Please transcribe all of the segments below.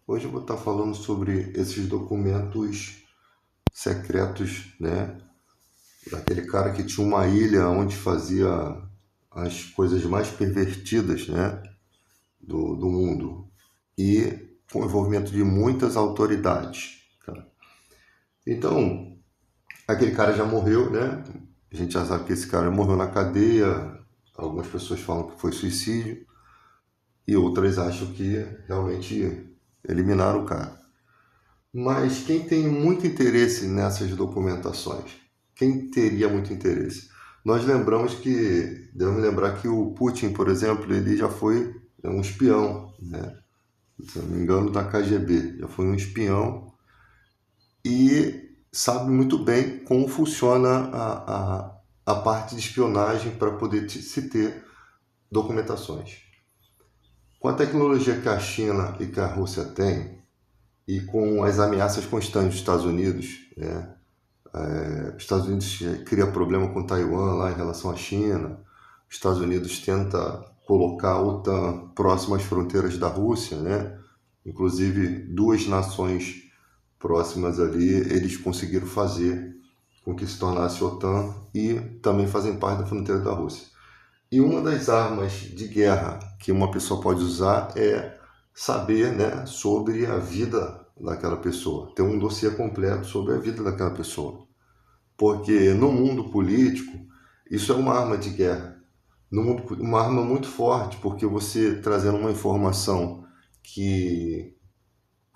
Hoje eu vou estar falando sobre esses documentos secretos, né? Daquele cara que tinha uma ilha onde fazia as coisas mais pervertidas, né? Do mundo. E com o envolvimento de muitas autoridades. Tá? Então, aquele cara já morreu, né? A gente já sabe que esse cara morreu na cadeia. Algumas pessoas falam que foi suicídio. E outras acham que realmente eliminaram o cara. Mas quem tem muito interesse nessas documentações? Quem teria muito interesse? Nós lembramos que, devemos lembrar que o Putin, por exemplo, ele já foi um espião, né? Se não me engano, da KGB. Já foi um espião e sabe muito bem como funciona a parte de espionagem para poder se ter documentações. Com a tecnologia que a China e que a Rússia têm, e com as ameaças constantes dos Estados Unidos, né? Os Estados Unidos cria problema com Taiwan lá em relação à China. Os Estados Unidos tenta colocar a OTAN próximo às fronteiras da Rússia, né? Inclusive duas nações próximas ali, eles conseguiram fazer com que se tornasse OTAN e também fazem parte da fronteira da Rússia. E uma das armas de guerra que uma pessoa pode usar é saber, né, sobre a vida daquela pessoa, ter um dossiê completo sobre a vida daquela pessoa. Porque no mundo político, isso é uma arma de guerra. No mundo, uma arma muito forte, porque você trazendo uma informação que,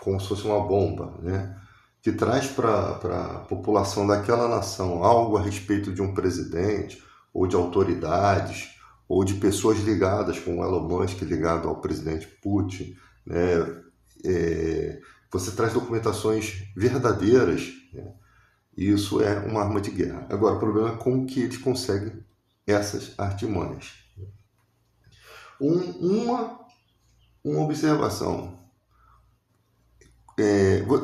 como se fosse uma bomba, né? Que traz para a população daquela nação algo a respeito de um presidente, ou de autoridades, ou de pessoas ligadas, como Elon Musk ligado ao presidente Putin, né? Você traz documentações verdadeiras, né? E isso é uma arma de guerra. Agora, o problema é como que eles conseguem essas artimanhas. Uma observação.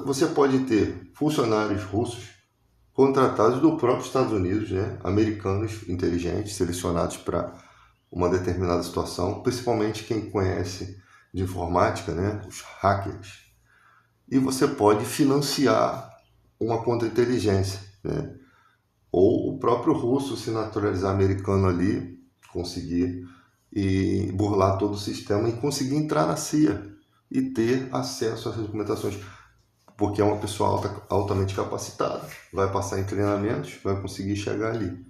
Você pode ter funcionários russos contratados do próprio Estados Unidos, né? Americanos inteligentes, selecionados para uma determinada situação, principalmente quem conhece de informática, né? Os hackers. E você pode financiar uma contra-inteligência, né? Ou o próprio russo se naturalizar americano ali, conseguir e burlar todo o sistema e conseguir entrar na CIA e ter acesso a essas documentações, porque é uma pessoa altamente capacitada, vai passar em treinamentos, vai conseguir chegar ali.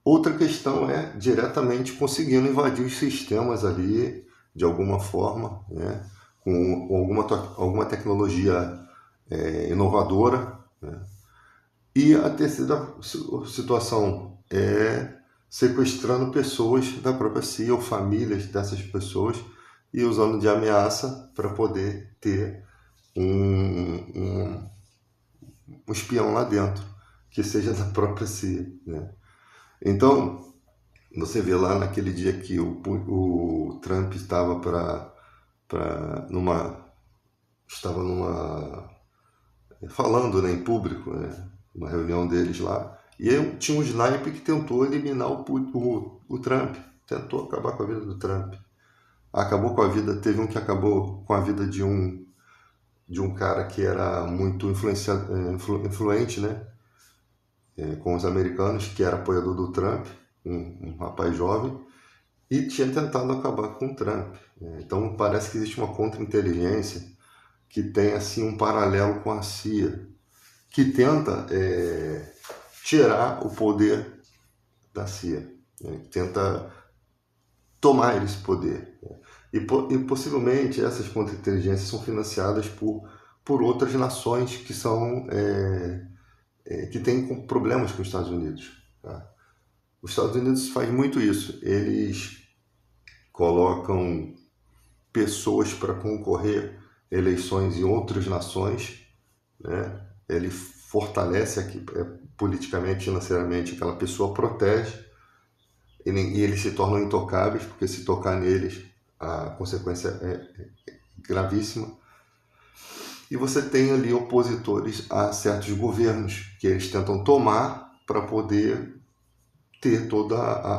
Outra questão é diretamente conseguindo invadir os sistemas ali de alguma forma, né? Com alguma tecnologia inovadora, né? E a terceira situação é sequestrando pessoas da própria CIA ou famílias dessas pessoas e usando de ameaça para poder ter um espião lá dentro, que seja da própria CIA, né? Então, você vê lá naquele dia que o Trump estava numa falando, né, em público, né, uma reunião deles lá, e aí tinha um sniper que tentou eliminar o Trump, tentou acabar com a vida do Trump. Acabou com a vida, teve um que acabou com a vida de um cara que era muito influente, né, com os americanos, que era apoiador do Trump, um rapaz jovem, e tinha tentado acabar com o Trump. Então parece que existe uma contra-inteligência que tem assim um paralelo com a CIA, que tenta tirar o poder da CIA, né? Tenta tomar esse poder. Né? E possivelmente essas contra-inteligências são financiadas por outras nações que são que têm problemas com os Estados Unidos. Tá? Os Estados Unidos faz muito isso. Eles colocam pessoas para concorrer eleições em outras nações, né? Ele fortalece aqui, politicamente, financeiramente, aquela pessoa protege e eles se tornam intocáveis, porque se tocar neles a consequência é gravíssima. E você tem ali opositores a certos governos que eles tentam tomar para poder ter todo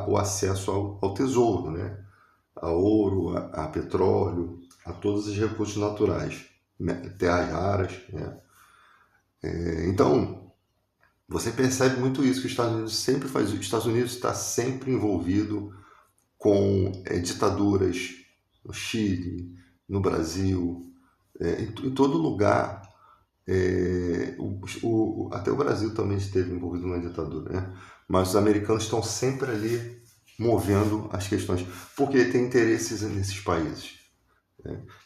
o acesso ao tesouro, né? A ouro, a petróleo. a todos os recursos naturais, terras raras, né? Então, você percebe muito isso, que os Estados Unidos sempre faz isso. Os Estados Unidos está sempre envolvido com ditaduras no Chile, no Brasil, em todo lugar. Até o Brasil também esteve envolvido numa ditadura, né? Mas os americanos estão sempre ali movendo as questões, porque tem interesses nesses países.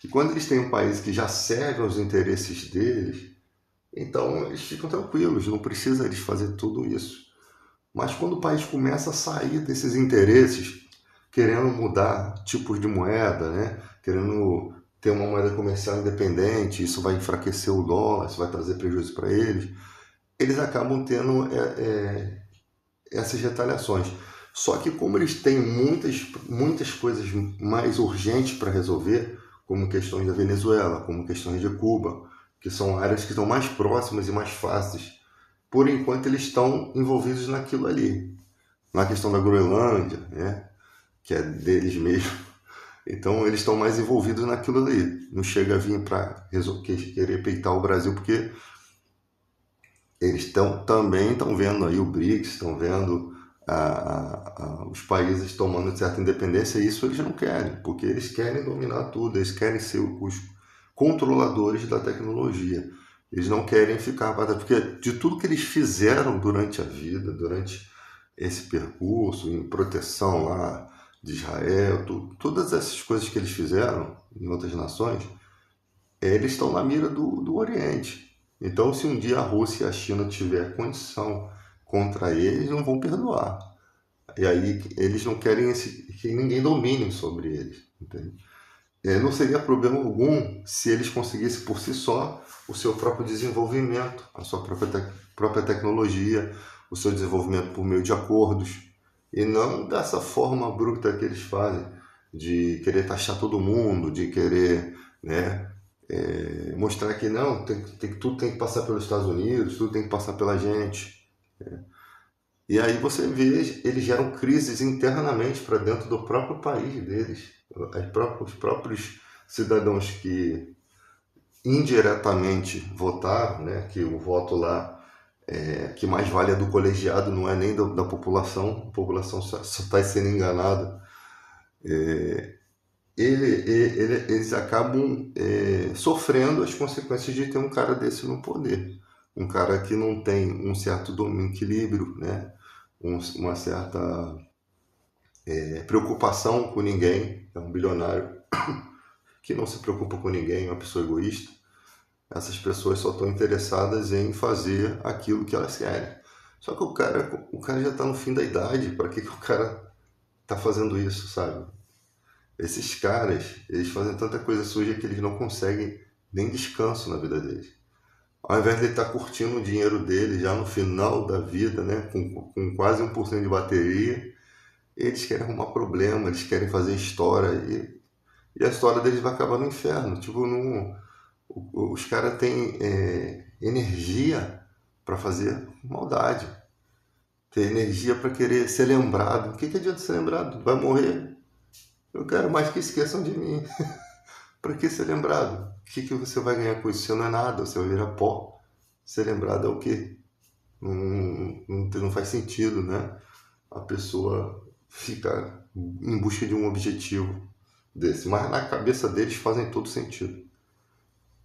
E quando eles têm um país que já serve aos interesses deles, então eles ficam tranquilos, não precisa eles fazer tudo isso. Mas quando o país começa a sair desses interesses, querendo mudar tipos de moeda, né? Querendo ter uma moeda comercial independente, isso vai enfraquecer o dólar, isso vai trazer prejuízo para eles acabam tendo essas retaliações. Só que como eles têm muitas coisas mais urgentes para resolver, como questões da Venezuela, como questões de Cuba, que são áreas que estão mais próximas e mais fáceis, por enquanto eles estão envolvidos naquilo ali. Na questão da Groenlândia, né, que é deles mesmo. Então eles estão mais envolvidos naquilo ali. Não chega a vir para querer peitar o Brasil, porque eles também estão vendo aí o BRICS, estão vendo os países tomando certa independência, e isso eles não querem, porque eles querem dominar tudo, eles querem ser os controladores da tecnologia. Eles não querem ficar porque de tudo que eles fizeram durante a vida, durante esse percurso, em proteção lá de Israel, todas essas coisas que eles fizeram em outras nações, eles estão na mira do Oriente. Então, se um dia a Rússia e a China tiver condição contra eles, não vão perdoar. E aí eles não querem que ninguém domine sobre eles. Entende? Não seria problema algum se eles conseguissem por si só o seu próprio desenvolvimento, a sua própria tecnologia, o seu desenvolvimento por meio de acordos, e não dessa forma bruta que eles fazem, de querer taxar todo mundo, de querer, né, mostrar que não, tudo tem que passar pelos Estados Unidos, tudo tem que passar pela gente. E aí você vê, eles geram crises internamente para dentro do próprio país deles. Os próprios cidadãos que indiretamente votaram, né, que o voto lá que mais vale é do colegiado, não é nem da população, a população só está sendo enganada. Eles acabam sofrendo as consequências de ter um cara desse no poder. Um cara que não tem um certo equilíbrio, né? Uma certa preocupação com ninguém. É um bilionário que não se preocupa com ninguém, é uma pessoa egoísta. Essas pessoas só estão interessadas em fazer aquilo que elas querem. Só que o cara já está no fim da idade. Para que o cara está fazendo isso, sabe? Esses caras, eles fazem tanta coisa suja que eles não conseguem nem descanso na vida deles. Ao invés de ele estar curtindo o dinheiro dele já no final da vida, né, com quase 1% de bateria, eles querem arrumar problema, eles querem fazer história e a história deles vai acabar no inferno. Tipo, os caras têm energia para fazer maldade, tem energia para querer ser lembrado. O que adianta ser lembrado? Vai morrer? Eu quero mais que esqueçam de mim. Para que ser lembrado? O que você vai ganhar com isso? Você não é nada, você vai virar pó. Ser lembrado é o quê? Não faz sentido, né? A pessoa ficar em busca de um objetivo desse. Mas na cabeça deles fazem todo sentido.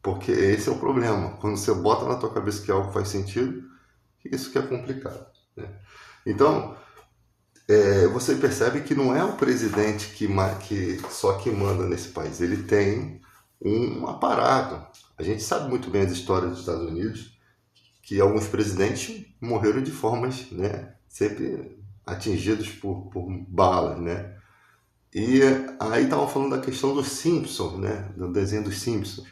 Porque esse é o problema. Quando você bota na tua cabeça que algo faz sentido, isso que é complicado, né? Então, você percebe que não é o presidente que só que manda nesse país. Ele tem um aparato. A gente sabe muito bem as histórias dos Estados Unidos, que alguns presidentes morreram de formas, né, sempre atingidos por balas, né? E aí estavam falando da questão dos Simpsons, né, do desenho dos Simpsons,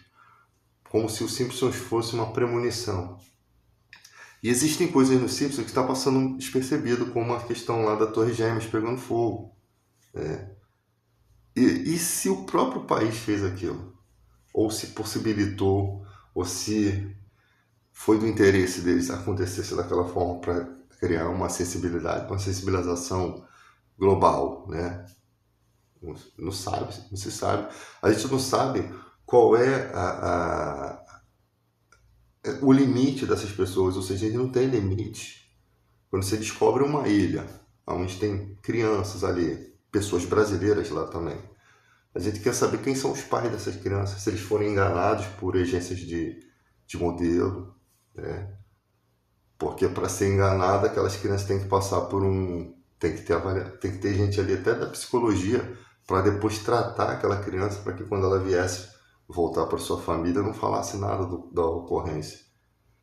como se os Simpsons fosse uma premonição. E existem coisas no Simpsons que está passando despercebido, como a questão lá da Torre Gêmeas pegando fogo. E se o próprio país fez aquilo? Ou se possibilitou, ou se foi do interesse deles acontecesse daquela forma para criar uma sensibilidade, uma sensibilização global, né? Não sabe, não se sabe. A gente não sabe qual é o limite dessas pessoas, ou seja, a gente não tem limite. Quando você descobre uma ilha onde tem crianças ali, pessoas brasileiras lá também, a gente quer saber quem são os pais dessas crianças, se eles foram enganados por agências de modelo, né? Porque para ser enganada, aquelas crianças têm que passar por um. Tem que ter gente ali até da psicologia para depois tratar aquela criança para que quando ela viesse voltar para sua família não falasse nada da ocorrência.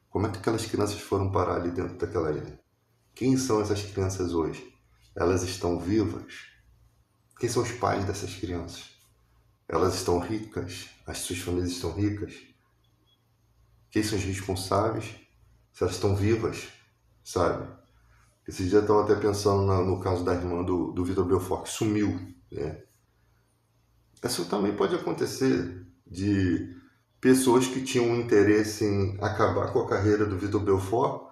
Como é que aquelas crianças foram parar ali dentro daquela ilha? Quem são essas crianças hoje? Elas estão vivas? Quem são os pais dessas crianças? Elas estão ricas? As suas famílias estão ricas? Quem são os responsáveis? Se elas estão vivas, sabe? Esse dia eu estava até pensando no caso da irmã do Vitor Belfort, que sumiu, né? Isso também pode acontecer de pessoas que tinham um interesse em acabar com a carreira do Vitor Belfort,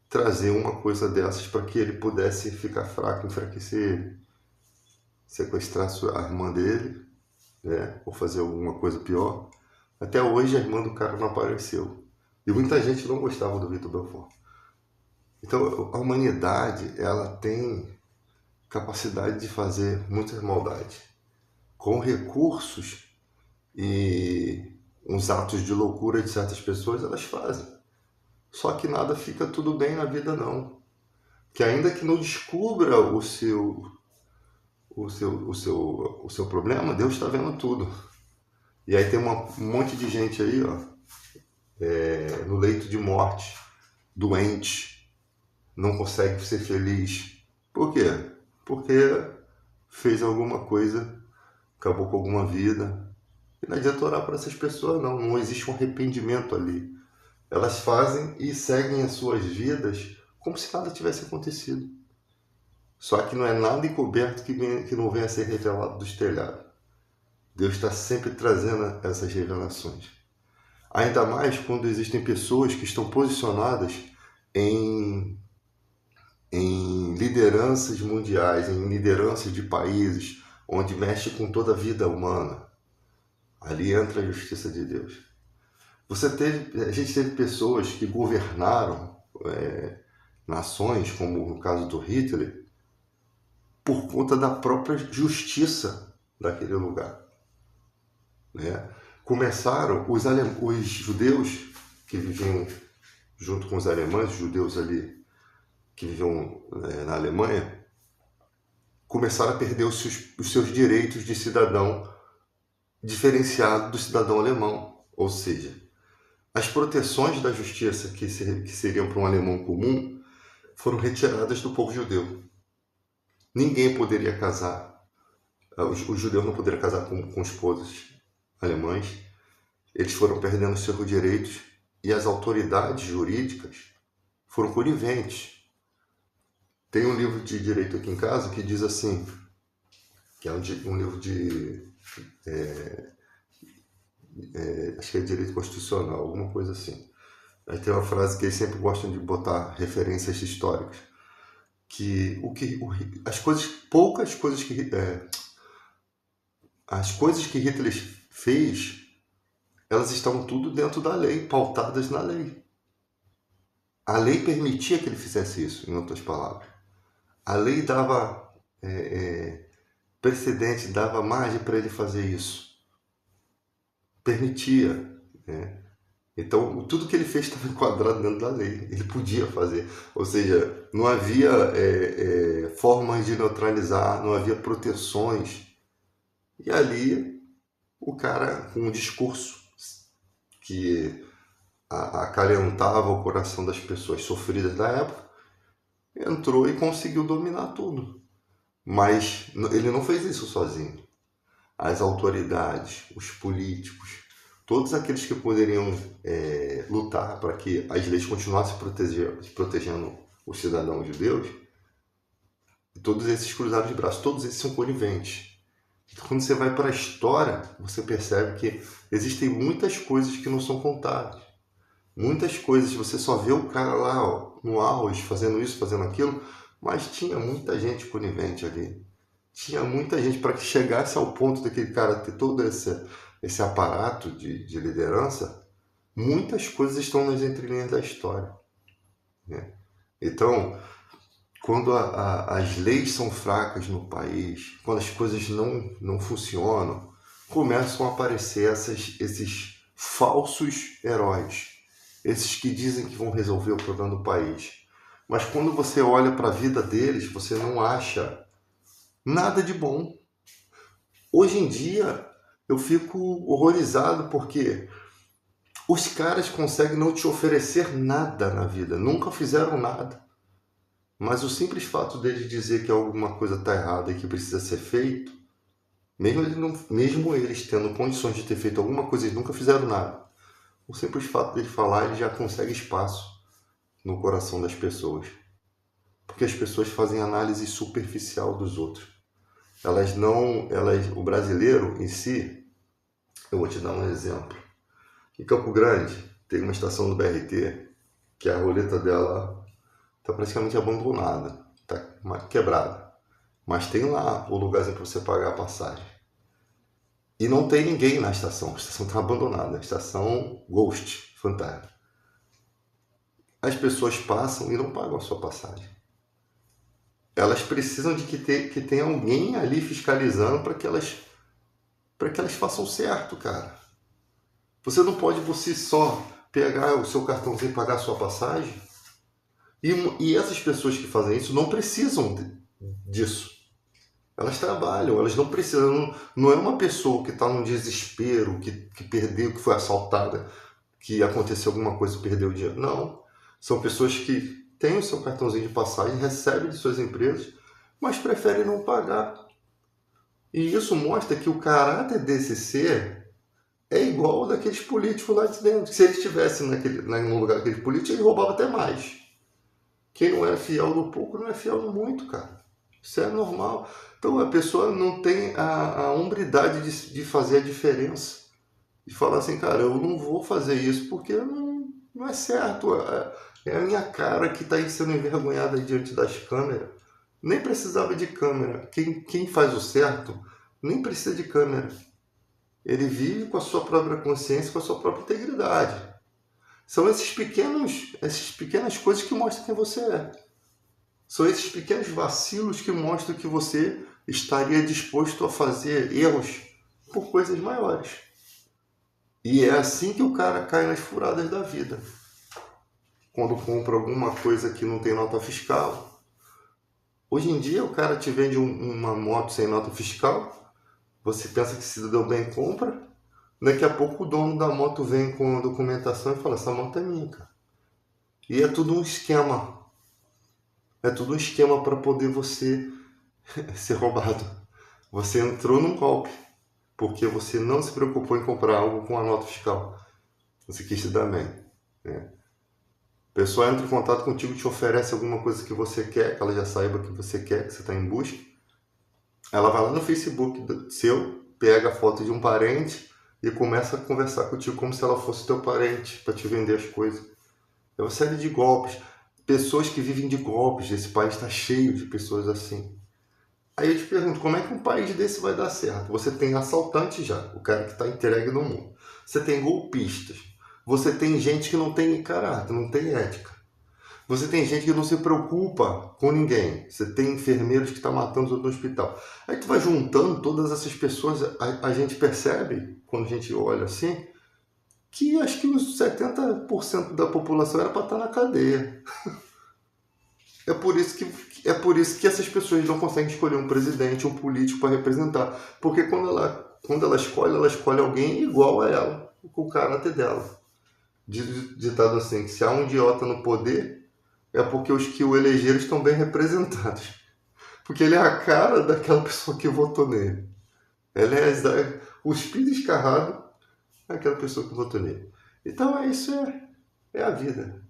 trazer uma coisa dessas para que ele pudesse ficar fraco, enfraquecer, sequestrar a irmã dele, né? Ou fazer alguma coisa pior. Até hoje a irmã do cara não apareceu. E muita gente não gostava do Vitor Belfort. Então a humanidade, ela tem capacidade de fazer muitas maldades. Com recursos e uns atos de loucura de certas pessoas, elas fazem. Só que nada fica tudo bem na vida, não. Que ainda que não descubra o seu problema, Deus está vendo tudo. E aí tem um monte de gente aí, ó, no leito de morte, doente, não consegue ser feliz. Por quê? Porque fez alguma coisa, acabou com alguma vida. E não adianta orar para essas pessoas, não. Não existe um arrependimento ali. Elas fazem e seguem as suas vidas como se nada tivesse acontecido. Só que não é nada encoberto que não venha a ser revelado dos telhados. Deus está sempre trazendo essas revelações. Ainda mais quando existem pessoas que estão posicionadas em, em lideranças mundiais, em lideranças de países, onde mexe com toda a vida humana. Ali entra a justiça de Deus. A gente teve pessoas que governaram nações, como no caso do Hitler, por conta da própria justiça daquele lugar, né? Começaram os judeus que viviam junto com os alemães, os judeus ali que viviam na Alemanha, começaram a perder os seus direitos de cidadão diferenciado do cidadão alemão. Ou seja, as proteções da justiça que seriam para um alemão comum foram retiradas do povo judeu. Ninguém poderia casar, os judeus não poderiam casar com esposas alemães. Eles foram perdendo seus direitos e as autoridades jurídicas foram coniventes. Tem um livro de direito aqui em casa que diz assim, que é um livro de acho que é direito constitucional, alguma coisa assim. Aí tem uma frase que eles sempre gostam de botar referências históricas, que as coisas que Hitler fez, elas estavam tudo dentro da lei, pautadas na lei. A lei permitia que ele fizesse isso, em outras palavras. A lei dava precedente, dava margem para ele fazer isso. Permitia, né? Então, tudo que ele fez estava enquadrado dentro da lei. Ele podia fazer. Ou seja, não havia formas de neutralizar, não havia proteções. E ali, o cara, com um discurso que acalentava o coração das pessoas sofridas da época, entrou e conseguiu dominar tudo. Mas ele não fez isso sozinho. As autoridades, os políticos, todos aqueles que poderiam lutar para que as leis continuassem protegendo os cidadãos judeus, todos esses cruzaram os braços, todos esses são coniventes. Então, quando você vai para a história, você percebe que existem muitas coisas que não são contadas. Muitas coisas, você só vê o cara lá, ó, no auge, fazendo isso, fazendo aquilo, mas tinha muita gente conivente ali. tinha muita gente para que chegasse ao ponto daquele cara ter todo esse aparato de liderança. Muitas coisas estão nas entrelinhas da história, né? Então, quando as leis são fracas no país, quando as coisas não funcionam, começam a aparecer esses falsos heróis, esses que dizem que vão resolver o problema do país. Mas quando você olha para a vida deles, você não acha nada de bom. Hoje em dia, eu fico horrorizado porque os caras conseguem não te oferecer nada na vida, nunca fizeram nada. Mas o simples fato deles dizer que alguma coisa está errada e que precisa ser feito, mesmo eles tendo condições de ter feito alguma coisa, eles nunca fizeram nada. O simples fato deles falar, ele já consegue espaço no coração das pessoas. Porque as pessoas fazem análise superficial dos outros. O brasileiro em si, eu vou te dar um exemplo. Em Campo Grande, tem uma estação do BRT, que a roleta dela está praticamente abandonada, está quebrada. Mas tem lá o lugarzinho para você pagar a passagem. E não tem ninguém na estação, a estação está abandonada, a estação Ghost, fantasma. As pessoas passam e não pagam a sua passagem. Elas precisam de que tenha alguém ali fiscalizando para que elas façam certo, cara. Você não pode você só pegar o seu cartãozinho e pagar a sua passagem. E essas pessoas que fazem isso não precisam disso. Elas trabalham, elas não precisam. Não é uma pessoa que está num desespero, que perdeu, que foi assaltada, que aconteceu alguma coisa e perdeu o dinheiro. Não. São pessoas que têm o seu cartãozinho de passagem, recebem de suas empresas, mas preferem não pagar. E isso mostra que o caráter desse ser é igual ao daqueles políticos lá de dentro. Se ele estivesse no lugar daqueles políticos, ele roubava até mais. Quem não é fiel no pouco não é fiel no muito, cara. Isso é normal. Então a pessoa não tem a hombridade de fazer a diferença. De falar assim, cara, eu não vou fazer isso porque não é certo. É a minha cara que está sendo envergonhada diante das câmeras. Nem precisava de câmera. Quem faz o certo nem precisa de câmera. Ele vive com a sua própria consciência, com a sua própria integridade. São essas pequenas coisas que mostram quem você é. São esses pequenos vacilos que mostram que você estaria disposto a fazer erros por coisas maiores. E é assim que o cara cai nas furadas da vida. Quando compra alguma coisa que não tem nota fiscal. Hoje em dia o cara te vende uma moto sem nota fiscal, você pensa que se deu bem, compra. Daqui a pouco o dono da moto vem com a documentação e fala, essa moto é minha, cara. E é tudo um esquema. É tudo um esquema para poder você ser roubado. Você entrou num golpe, porque você não se preocupou em comprar algo com a nota fiscal. Você quis se dar bem, né? A pessoa entra em contato contigo, te oferece alguma coisa que você quer, que ela já saiba que você quer, que você está em busca. Ela vai lá no Facebook seu, pega a foto de um parente e começa a conversar contigo como se ela fosse teu parente, para te vender as coisas. É uma série de golpes. Pessoas que vivem de golpes. Esse país está cheio de pessoas assim. Aí eu te pergunto, como é que um país desse vai dar certo? Você tem assaltante já, o cara que está entregue no mundo. Você tem golpistas. Você tem gente que não tem caráter, não tem ética. Você tem gente que não se preocupa com ninguém. Você tem enfermeiros que estão matando os outros no hospital. Aí tu vai juntando todas essas pessoas, a gente percebe, quando a gente olha assim, que acho que uns 70% da população era para estar na cadeia. É por isso que essas pessoas não conseguem escolher um presidente, um político para representar. Porque quando ela escolhe alguém igual a ela, com o caráter dela. Ditado assim, que se há um idiota no poder, é porque os que o elegeram estão bem representados. Porque ele é a cara daquela pessoa que votou nele. Ele é o espírito escarrado daquela pessoa que votou nele. Então é isso, é a vida.